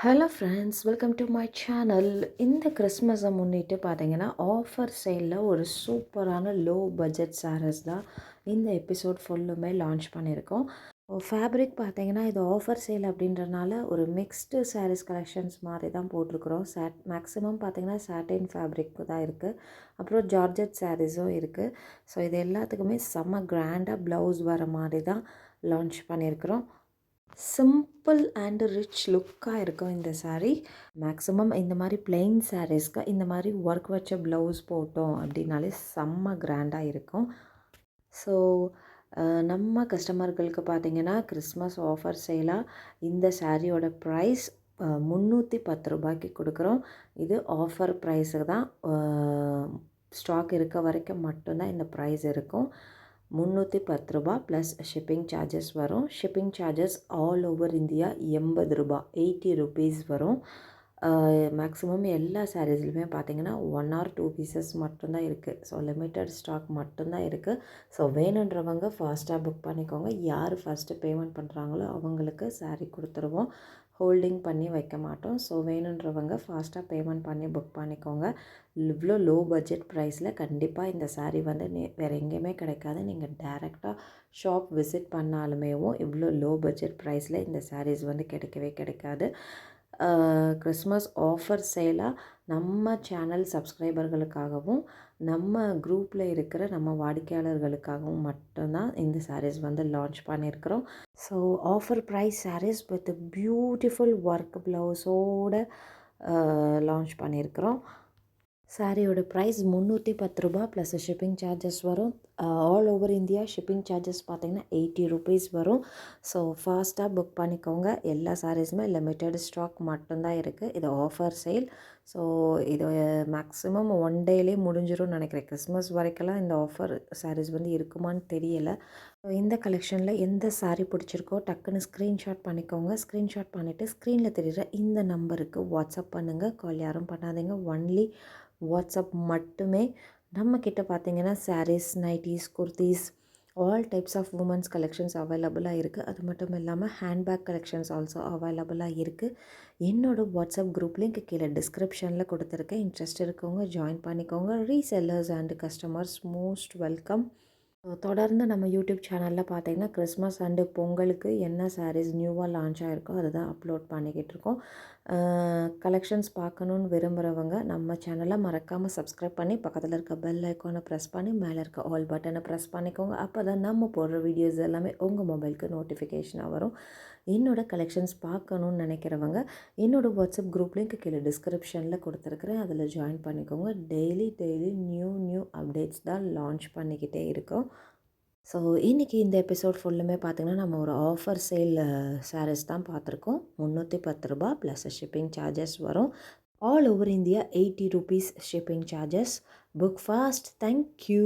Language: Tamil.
Hello friends, welcome to my channel. இந்த கிறிஸ்மஸை முன்னிட்டு பார்த்தீங்கன்னா ஆஃபர் சேலில் ஒரு சூப்பரான லோ பட்ஜெட் சாரீஸ் தான் இந்த எபிசோட் ஃபுல்லுமே லான்ச் பண்ணியிருக்கோம். ஃபேப்ரிக் பார்த்தீங்கன்னா இது ஆஃபர் சேல் அப்படின்றனால ஒரு மிக்ஸ்டு சாரீஸ் கலெக்ஷன்ஸ் மாதிரி தான் போட்டிருக்கிறோம். மேக்ஸிமம் பார்த்தீங்கன்னா சாட்டின் ஃபேப்ரிக் தான் இருக்குது. அப்புறம் ஜார்ஜெட் சாரீஸும் இருக்குது. ஸோ இது எல்லாத்துக்குமே செம்ம கிராண்டாக ப்ளவுஸ் வர மாதிரி தான் லான்ச் பண்ணியிருக்கிறோம். சிம்பிள் அண்ட் ரிச் லுக்காக இருக்கும் இந்த சாரீ. மேக்ஸிமம் இந்த மாதிரி பிளெயின் சாரீஸ்க்கு இந்த மாதிரி ஒர்க் வச்ச ப்ளவுஸ் போட்டோம் அப்படின்னாலே செம்ம கிராண்டாக இருக்கும். ஸோ நம்ம கஸ்டமர்களுக்கு பார்த்திங்கன்னா கிறிஸ்மஸ் ஆஃபர் சேலாக இந்த சாரியோட ப்ரைஸ் 310 ரூபாய்க்கு கொடுக்குறோம். இது ஆஃபர் ப்ரைஸுக்கு தான், ஸ்டாக் இருக்க வரைக்கும் மட்டும்தான் இந்த ப்ரைஸ் இருக்கும். 310 ரூபா ப்ளஸ் ஷிப்பிங் சார்ஜஸ் வரும். Shipping charges all over India 80 ரூபா, 80 ருபீஸ் வரும். மேக்ஸிமம் எல்லா சாரீஸ்லையுமே பார்த்திங்கன்னா 1 or 2 பீசஸ் மட்டும்தான் இருக்குது. ஸோ லிமிட்டட் ஸ்டாக் மட்டும்தான் இருக்குது. ஸோ வேணுன்றவங்க ஃபாஸ்ட்டாக புக் பண்ணிக்கோங்க. யார் ஃபஸ்ட்டு பேமெண்ட் பண்ணுறாங்களோ அவங்களுக்கு சாரீ கொடுத்துருவோம். ஹோல்டிங் பண்ணி வைக்க மாட்டோம். ஸோ வேணுன்றவங்க ஃபாஸ்ட்டாக பேமெண்ட் பண்ணி புக் பண்ணிக்கோங்க. இவ்வளோ லோ பட்ஜெட் ப்ரைஸில் கண்டிப்பாக இந்த சாரீ வந்து வேறு எங்கேயுமே கிடைக்காது. நீங்கள் டைரெக்டாக ஷாப் விசிட் பண்ணாலுமேவும் இவ்வளோ லோ பட்ஜெட் ப்ரைஸில் இந்த சாரீஸ் வந்து கிடைக்கவே கிடைக்காது. கிறிஸ்மஸ் ஆஃபர் சேலாக நம்ம சேனல் சப்ஸ்கிரைபர்களுக்காகவும் நம்ம குரூப்பில் இருக்கிற நம்ம வாடிக்கையாளர்களுக்காகவும் மட்டும்தான் இந்த சாரீஸ் வந்து லான்ச் பண்ணியிருக்கிறோம். So offer price sarees with beautiful work ப்ளவுஸோடு லான்ச் பண்ணியிருக்கிறோம். சாரியோட ப்ரைஸ் 310 ரூபா ப்ளஸ் ஷிப்பிங் சார்ஜஸ் வரும். All over India shipping charges பார்த்திங்கன்னா 80 ருபீஸ் வரும். ஸோ ஃபாஸ்ட்டாக புக் பண்ணிக்கோங்க. எல்லா சாரீஸுமே லிமிட்டட் ஸ்டாக் மட்டும்தான் இருக்குது. இது ஆஃபர் சேல். ஸோ இது மேக்ஸிமம் 1 டேலேயே முடிஞ்சிரும்னு நினைக்கிறேன். கிறிஸ்மஸ் வரைக்கெல்லாம் இந்த ஆஃபர் சாரீஸ் வந்து இருக்குமான்னு தெரியலை. ஸோ இந்த கலெக்ஷனில் எந்த சாரீ பிடிச்சிருக்கோ டக்குன்னு ஸ்க்ரீன்ஷாட் பண்ணிக்கோங்க. ஸ்க்ரீன்ஷாட் பண்ணிவிட்டு ஸ்க்ரீனில் தெரிகிற இந்த நம்பருக்கு வாட்ஸ்அப் பண்ணுங்கள். கால் யாரும் பண்ணாதீங்க. ஒன்லி வாட்ஸ்அப் மட்டுமே. நம்மக்கிட்ட பார்த்திங்கன்னா saris, nighties, kurtis, all types of women's collections அவைலபிளாக இருக்குது. அது மட்டும் இல்லாமல் ஹேண்ட்பேக் கலெக்ஷன்ஸ் ஆல்சோ அவைலபிளாக இருக்குது. என்னோடய வாட்ஸ்அப் குரூப் லிங்க் கீழே டிஸ்கிரிப்ஷனில் கொடுத்துருக்கேன். இன்ட்ரெஸ்ட் இருக்கவங்க ஜாயின் பண்ணிக்கோங்க. Resellers and customers most welcome. தொடர்ந்து நம்ம யூடியூப் சேனலில் பார்த்தீங்கன்னா கிறிஸ்மஸ் அண்டு பொங்கலுக்கு என்ன சாரீஸ் நியூவாக லான்ச் ஆகிருக்கோ அதை தான் அப்லோட் பண்ணிக்கிட்டு இருக்கோம். கலெக்ஷன்ஸ் பார்க்கணுன்னு விரும்புகிறவங்க நம்ம சேனலை மறக்காமல் சப்ஸ்கிரைப் பண்ணி பக்கத்தில் இருக்க பெல் ஐக்கானை ப்ரெஸ் பண்ணி மேலே இருக்க ஆல் பட்டனை ப்ரெஸ் பண்ணிக்கோங்க. அப்போ தான் நம்ம போடுற வீடியோஸ் எல்லாமே உங்கள் மொபைலுக்கு நோட்டிஃபிகேஷனாக வரும். என்னோடய கலெக்ஷன்ஸ் பார்க்கணுன்னு நினைக்கிறவங்க என்னோடய வாட்ஸ்அப் குரூப் லிங்க் கீழே டிஸ்கிரிப்ஷனில் கொடுத்துருக்குறேன். அதில் ஜாயின் பண்ணிக்கோங்க. டெய்லி நியூ அப்டேட்ஸ் தான் லான்ச் பண்ணிக்கிட்டே இருக்கோம். ஸோ இன்றைக்கி இந்த எபிசோட் ஃபுல்லுமே பார்த்திங்கன்னா நம்ம ஒரு ஆஃபர் சேல் சாரீஸ் தான் பார்த்துருக்கோம். 310 ரூபா ப்ளஸ் ஷிப்பிங் சார்ஜஸ் வரும். All over India 80 rupees shipping charges. Book fast. Thank you.